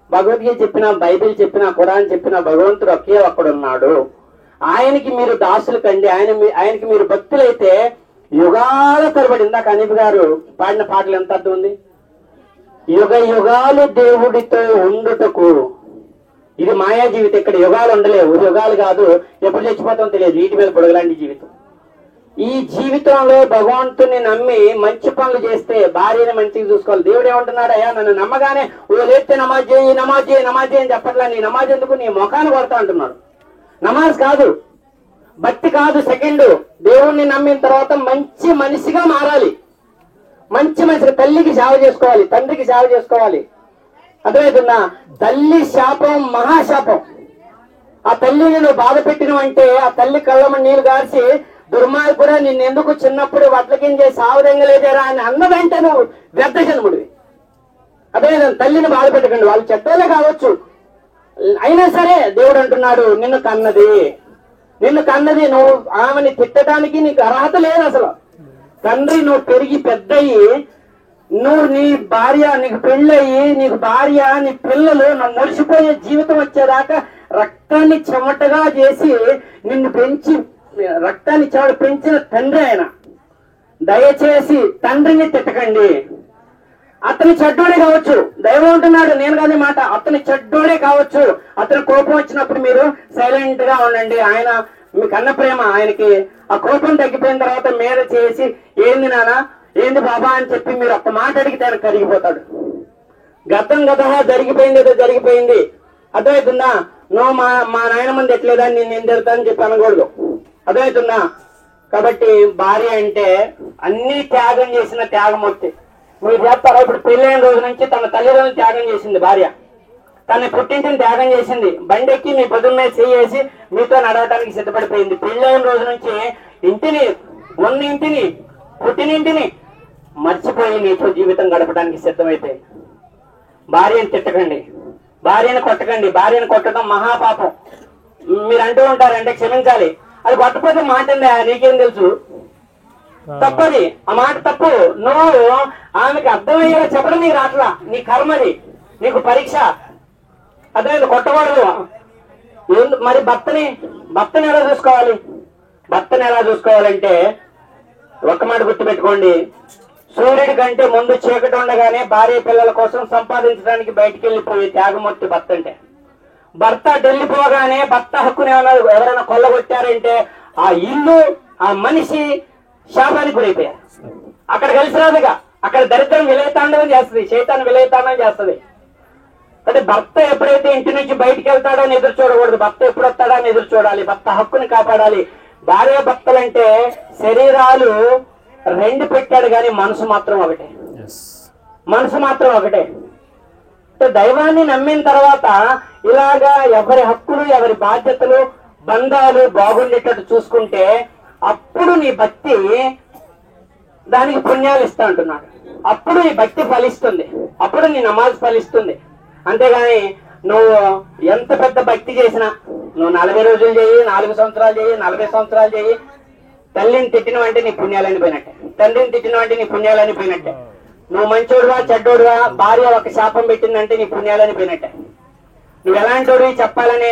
భగవద్గీత చెప్పిన, బైబిల్ చెప్పిన, ఖురాన్ చెప్పిన భగవంతుడు ఒకే ఒక్కడున్నాడు. ఆయనకి మీరు దాసులు కండి. ఆయనకి మీరు భక్తులైతే యుగాల తరబడి, ఇందాక అనీఫ్ గారు పాడిన పాటలు ఎంత అర్థం ఉంది. యుగ యుగాలు దేవుడితో ఉండుటకు. ఇది మాయా జీవితం. ఇక్కడ యుగాలు ఉండలేవు. యుగాలు కాదు, ఎప్పుడు చచ్చిపోతాం తెలియదు. వీటి మీద పొడగలాంటి జీవితం. ఈ జీవితంలో భగవంతుని నమ్మి మంచి పనులు చేస్తే భార్యని మంచిగా చూసుకోవాలి. దేవుడు ఏమంటున్నాడు? అయ్యా నన్ను నమ్మగానే ఓ లేస్తే నమాజ్ చేయి అని చెప్పట్లా. నీ నమాజ్ ఎందుకు, నీ ముఖాన్ని కొడతా అంటున్నాడు. నమాజ్ కాదు, భక్తి కాదు. సెకండ్, దేవుణ్ణి నమ్మిన తర్వాత మంచి మనిషిగా మారాలి. మంచి మనిషిగా తల్లికి సేవ చేసుకోవాలి, తండ్రికి సేవ చేసుకోవాలి. అర్థమవుతుందా? తల్లి శాపం మహాశాపం. ఆ తల్లిని నువ్వు బాధ పెట్టినవంటే ఆ తల్లి కళ్ళమ నీళ్లు గార్చి దుర్మార్గుడా నిన్నెందుకు చిన్నప్పుడు వడ్లకించే సావుదెంగలేదేరా అని అన్నదంటే నువ్వు వ్యర్థ జన్ముడివి. అదే తల్లిని బాధ పెట్టకండి. వాళ్ళు చెడ్డలే కావచ్చు, అయినా సరే దేవుడు అంటున్నాడు నిన్ను కన్నది నువ్వు ఆమెని తిట్టడానికి నీకు అర్హత లేదు అసలు. తండ్రి నువ్వు పెరిగి పెద్దయి, నువ్వు నీ భార్య, నీకు పెళ్ళయి, నీకు భార్య, నీ పిల్లలు నువ్వు ముడిచిపోయే జీవితం వచ్చేదాకా రక్తాన్ని చెమటగా చేసి నిన్ను పెంచి, రక్తాన్ని చెమట పెంచిన తండ్రి ఆయన. దయచేసి తండ్రిని తిట్టకండి. అతని చెడ్డోడే కావచ్చు, దైవం అంటున్నాడు, నేను కాని మాట. అతని చెడ్డోడే కావచ్చు. అతని కోపం వచ్చినప్పుడు మీరు సైలెంట్ గా ఉండండి. ఆయన మీ కన్న ప్రేమ ఆయనకి ఆ కోపం తగ్గిపోయిన తర్వాత మీద చేసి ఏంది నానా, ఏంది బాబా అని చెప్పి మీరు ఒక్క మాట అడిగితే ఆయన కరిగిపోతాడు. గతం జరిగిపోయింది, ఏదో జరిగిపోయింది. అర్థమవుతుందా? నువ్వు మా నాయన మంది ఎట్లేదా నేను ఏం జరుగుతానని చెప్పి అనకూడదు. అర్థమవుతుందా? కాబట్టి భార్య అంటే అన్ని త్యాగం చేసిన త్యాగమూర్తి. మీరు చెప్తారా? ఇప్పుడు పెళ్ళైన రోజు నుంచి తన తల్లిదండ్రులను త్యాగం చేసింది భార్య, తనని పుట్టింటిని త్యాగం చేసింది, బండెక్కి మీ పొద్దున్న మీద చేసి మీతో నడవటానికి సిద్ధపడిపోయింది. పెళ్ళైన రోజు నుంచి ఉన్న ఇంటిని పుట్టినింటిని మర్చిపోయి నీతో జీవితం గడపడానికి సిద్ధమైపోయింది. భార్యను తిట్టకండి, భార్యను కొట్టకండి. భార్యను కొట్టడం మహాపాపం. మీరు అంటూ ఉంటారంటే క్షమించాలి. అది కొట్టకపోతే మాట నీకేం తెలుసు, తప్పది. ఆ మాట తప్పు. నువ్వు ఆమెకి అర్థమయ్యేలా చెప్పడం నీకు రాట్లా, నీ కర్మది, నీకు పరీక్ష. అర్థమైంది? కొట్టకూడదు. మరి భర్తని ఎలా చూసుకోవాలి? భర్తని ఎలా చూసుకోవాలంటే ఒక్క మాట గుర్తుపెట్టుకోండి. సూర్యుడి కంటే ముందు చీకటి ఉండగానే భార్య పిల్లల కోసం సంపాదించడానికి బయటికి వెళ్ళిపోయే త్యాగమూర్తి భర్త అంటే. భర్త వెళ్ళిపోగానే భర్త హక్కుని ఎవరైనా కొల్లగొట్టారంటే ఆ ఇల్లు, ఆ మనిషి శాపానికి గురైపోయారు. అక్కడ కలిసి రాదుగా. అక్కడ దరిద్రం విలయతాండవం చేస్తుంది, శైతాన్ని విలయతాండవం చేస్తుంది. అంటే భర్త ఎప్పుడైతే ఇంటి నుంచి బయటికి వెళ్తాడో అని ఎదురు చూడకూడదు. భర్త ఎప్పుడు వస్తాడో అని ఎదురు చూడాలి. భర్త హక్కుని కాపాడాలి. భార్య భర్తలంటే శరీరాలు రెండు పెట్టాడు కానీ మనసు మాత్రం ఒకటే. మనసు మాత్రం ఒకటే. దైవాన్ని నమ్మిన తర్వాత ఇలాగా ఎవరి హక్కులు, ఎవరి బాధ్యతలు, బంధాలు బాగుండేటట్టు చూసుకుంటే అప్పుడు నీ భక్తి దానికి పుణ్యాలు ఇస్తా అంటున్నాడు. అప్పుడు నీ భక్తి ఫలిస్తుంది, అప్పుడు నీ నమాజ్ ఫలిస్తుంది. అంతేగాని నువ్వు ఎంత పెద్ద భక్తి చేసినా, నువ్వు 40 రోజులు చేయి, 4 సంవత్సరాలు చేయి, 40 సంవత్సరాలు చేయి, తల్లిని తిట్టినవంటే నీ పుణ్యాలని పోయినట్టే, తండ్రిని తిట్టినవంటే నీ పుణ్యాలని పోయినట్టే. నువ్వు మంచోడుగా చెడ్డోడుగా భార్య ఒక శాపం పెట్టిందంటే నీ పుణ్యాలని పోయినట్టే. నువ్వు ఎలాంటోడు చెప్పాలనే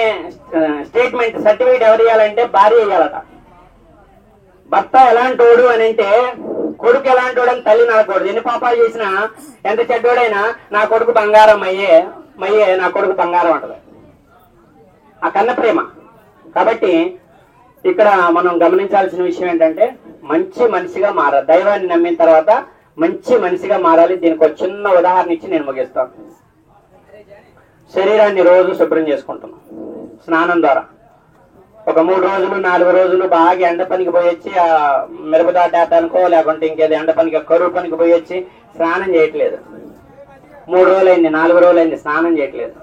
స్టేట్మెంట్ సర్టిఫికేట్ ఎవరు ఇవ్వాలంటే భార్య ఇవ్వాలట. భర్త ఎలాంటోడు అని అంటే కొడుకు ఎలాంటోడు అని తల్లి నడకూడదు. ఎన్ని పాపాలు చేసినా, ఎంత చెడ్డోడైనా నా కొడుకు బంగారం మయ్యే నా కొడుకు బంగారం అంటది. ఆ కన్న ప్రేమ. కాబట్టి ఇక్కడ మనం గమనించాల్సిన విషయం ఏంటంటే మంచి మనిషిగా మారాలి. దైవాన్ని నమ్మిన తర్వాత మంచి మనిషిగా మారాలి. దీనికి ఒక చిన్న ఉదాహరణ ఇచ్చి నేను ముగిస్తాను. శరీరాన్ని రోజు శుభ్రం చేసుకుంటున్నాం స్నానం ద్వారా. ఒక 3 రోజులు 4 రోజులు బాగా ఎండ పనికి పోయొచ్చి ఆ మిరపదాటానికో లేకుంటే ఇంకేదో ఎండ పనికి కరువు పనికి పోయొచ్చి స్నానం చేయట్లేదు. 3 రోజులైంది, 4 రోజులైంది, స్నానం చేయట్లేదు.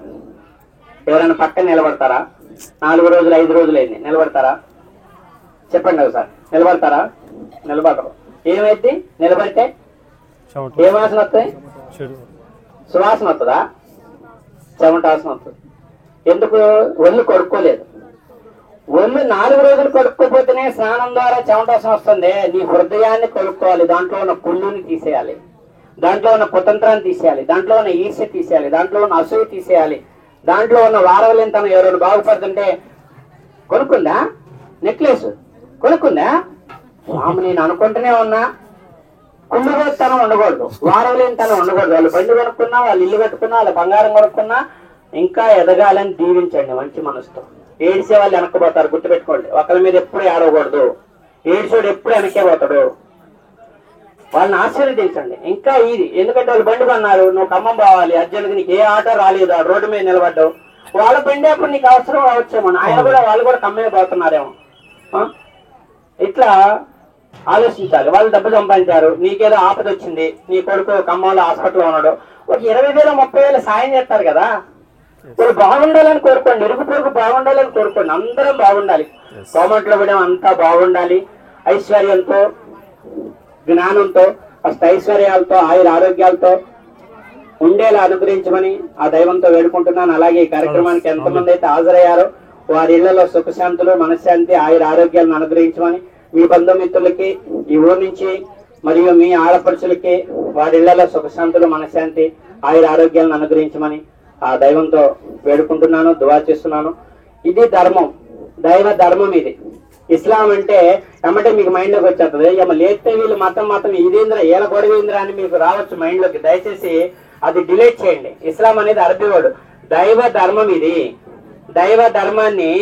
ఎవరైనా పక్కన నిలబడతారా? 4 రోజులు 5 రోజులైంది, నిలబడతారా? చెప్పండి ఒకసారి. నిలబడతారా? నిలబడరు. ఏమైంది నిలబడితే? చెమట ఏ వాసన వస్తాయి? చెడు సువాసన వస్తుందా? చెమట వాసన వస్తుంది. ఎందుకు? ఒళ్ళు కొడుక్కోలేదు. ఒళ్ళు 4 రోజులు కొడుక్కోపోతేనే స్నానం ద్వారా చెమట వాసన వస్తుంది. నీ హృదయాన్ని కొడుక్కోవాలి. దాంట్లో ఉన్న కుళ్ళుని తీసేయాలి, దాంట్లో ఉన్న కుతంత్రాన్ని తీసేయాలి, దాంట్లో ఉన్న ఈర్ష్య తీసేయాలి, దాంట్లో ఉన్న అసూయ తీసేయాలి, దాంట్లో ఉన్న వారవలేనితనం. ఎవరైనా బాగుపడుతుంటే కొనుక్కుందా నెక్లెస్? కొనుక్కుందా? ఆమె నేను అనుకుంటూనే ఉన్నా. కుళ్ళుతనం ఉండకూడదు, వారవలేనితనం ఉండకూడదు. వాళ్ళు బండి కొనుక్కున్నా, వాళ్ళు ఇల్లు కట్టుకున్నా, వాళ్ళ బంగారం కొనుక్కున్నా ఇంకా ఎదగాలని దీవించండి మంచి మనసుతో. ఏడిసే వాళ్ళు వెనక్కిపోతారు, గుర్తుపెట్టుకోండి. ఒకరి మీద ఎప్పుడు ఏడవకూడదు. ఏడిసోడు ఎప్పుడు వెనక్కే పోతాడు. వాళ్ళని ఆశీర్వదించండి. ఇంకా ఇది ఎందుకంటే వాళ్ళు బండి కొన్నారు, నువ్వు ఖమ్మం పోవాలి, అర్జెంట్గా నీకు ఏ ఆటో రాలేదు, ఆ రోడ్డు మీద నిలబడ్డావు. వాళ్ళ బండి అప్పుడు నీకు అవసరం కావచ్చేమో, ఆయన కూడా వాళ్ళు కూడా ఖమ్మమే పోతున్నారేమో. ఇట్లా ఆలోచించాలి. వాళ్ళు డబ్బు సంపాదించారు, నీకేదో ఆపద వచ్చింది, నీ కొడుకు ఖమ్మంలో హాస్పిటల్లో ఉన్నాడు, ఒక 20,000 30,000 సాయం చేస్తారు కదా. వాళ్ళు బాగుండాలని కోరుకోండి, ఇరుగు పొరుగు బాగుండాలని కోరుకోండి. అందరం బాగుండాలి. కోమట్లో కూడా అంతా బాగుండాలి. ఐశ్వర్యంతో, జ్ఞానంతో, ఐశ్వర్యాలతో, ఆయుర ఆరోగ్యాలతో ఉండేలా అనుగ్రహించమని ఆ దైవంతో వేడుకుంటున్నాను. అలాగే ఈ కార్యక్రమానికి ఎంతమంది అయితే హాజరయ్యారో వారి ఇళ్లలో సుఖశాంతులు, మనశ్శాంతి, ఆయుర ఆరోగ్యాలను అనుగ్రహించమని మీ బంధుమిత్రులకి, ఈ ఊరు నుంచి మరియు మీ ఆడపడుచులకి వారి ఇళ్లలో సుఖశాంతులు, మనశ్శాంతి, ఆయుర ఆరోగ్యాలను అనుగ్రహించమని ఆ దైవంతో వేడుకుంటున్నాను, దువా చేస్తున్నాను. ఇది ధర్మం, దైవ ధర్మం ఇది. ఇస్లాం అంటే ఏమంటే మీకు మైండ్ లోకి వచ్చేస్తుంది, ఏమో లేస్తే వీళ్ళు మతం ఇదేంద్ర ఏల గొడవేంద్ర అని మీకు రావచ్చు మైండ్ లోకి. దయచేసి అది డిలీట్ చేయండి. ఇస్లాం అనేది అరబీ వర్డ్. దైవ ధర్మం ఇది. దైవ ధర్మాన్ని,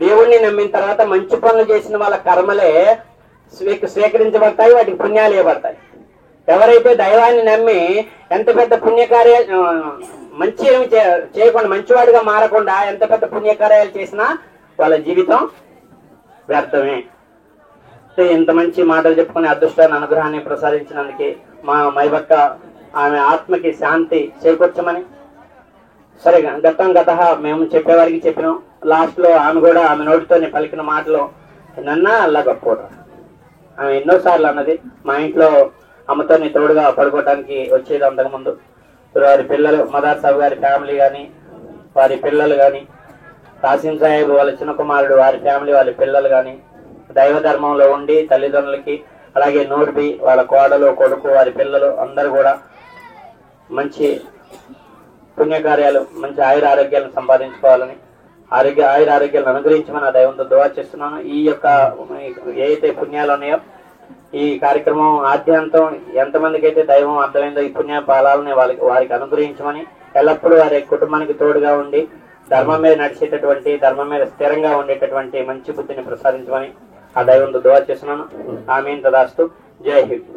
దేవుణ్ణి నమ్మిన తర్వాత మంచి పనులు చేసిన వాళ్ళ కర్మలే స్వీకరించబడతాయి, వాటికి పుణ్యాలు ఇవ్వబడతాయి. ఎవరైతే దైవాన్ని నమ్మి ఎంత పెద్ద పుణ్యకార్యాలు, మంచి ఏమి చేయకుండా, మంచివాడిగా మారకుండా ఎంత పెద్ద పుణ్యకార్యాలు చేసినా వాళ్ళ జీవితం వ్యర్థమే. ఇంత మంచి మాటలు చెప్పుకునే అదృష్టాన్ని, అనుగ్రహాన్ని ప్రసాదించినందుకు మా మైబక్క ఆమె ఆత్మకి శాంతి చేకూర్చమని. సరే, గత మేము చెప్పేవారికి చెప్పినాం. లాస్ట్ లో ఆమె కూడా ఆమె నోటితోనే పలికిన మాటలు నన్నా అల్లా గొప్పోడు. ఆమె ఎన్నోసార్లు అన్నది, మా ఇంట్లో అమ్మతోని తోడుగా పడుకోవడానికి వచ్చేది అంతకుముందు. వారి పిల్లలు, మదార్ సాబ్ గారి ఫ్యామిలీ కానీ, వారి పిల్లలు కానీ, కాసిం సాహెబ్ వాళ్ళ చిన్న కుమారుడు, వారి ఫ్యామిలీ, వాళ్ళ పిల్లలు కానీ దైవ ధర్మంలో ఉండి తల్లిదండ్రులకి, అలాగే నూర్బి వాళ్ళ కోడలు, కొడుకు, వారి పిల్లలు అందరూ కూడా మంచి పుణ్యకార్యాలు, మంచి ఆయుర ఆరోగ్యాలను సంపాదించుకోవాలని, ఆయుర ఆరోగ్యాలను అనుగ్రహించమని ఆ దైవంతో దువా చేస్తున్నాను. ఈ యొక్క ఏదైతే పుణ్యాలు ఉన్నాయో ఈ కార్యక్రమం ఆద్యంతం ఎంతమందికి అయితే దైవం అర్థమైందో ఈ పుణ్య ఫలాలని వారికి అనుగ్రహించమని, ఎల్లప్పుడూ వారి కుటుంబానికి తోడుగా ఉండి ధర్మం మీద నడిచేటటువంటి, ధర్మం మీద స్థిరంగా ఉండేటటువంటి మంచి బుద్ధిని ప్రసాదించమని ఆ దైవంతో దువా చేస్తున్నాను. ఆమీన్ తదాస్తు. జై హింద్.